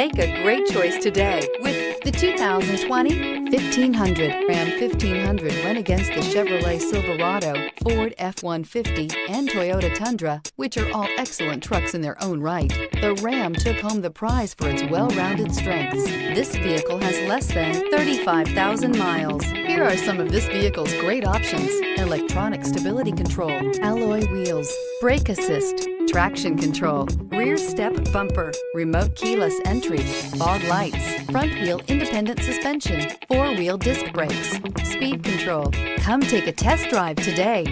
Make a great choice today with the 2020 1500. Ram 1500 went against the Chevrolet Silverado, Ford F-150, and Toyota Tundra, which are all excellent trucks in their own right. The Ram took home the prize for its well-rounded strengths. This vehicle has less than 35,000 miles. Here are some of this vehicle's great options: electronic stability control, alloy wheels, brake assist, traction control, rear step bumper, remote keyless entry, fog lights, front wheel independent suspension, four-wheel disc brakes, speed control. Come take a test drive today.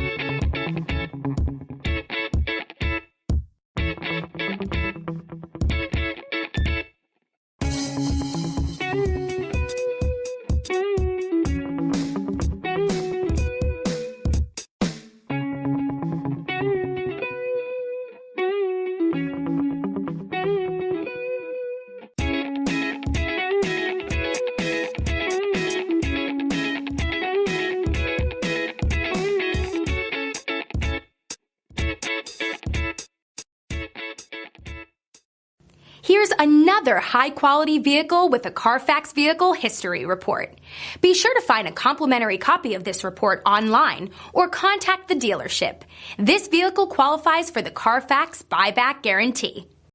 Here's another high-quality vehicle with a CARFAX Vehicle History Report. Be sure to find a complimentary copy of this report online or contact the dealership. This vehicle qualifies for the CARFAX Buyback Guarantee.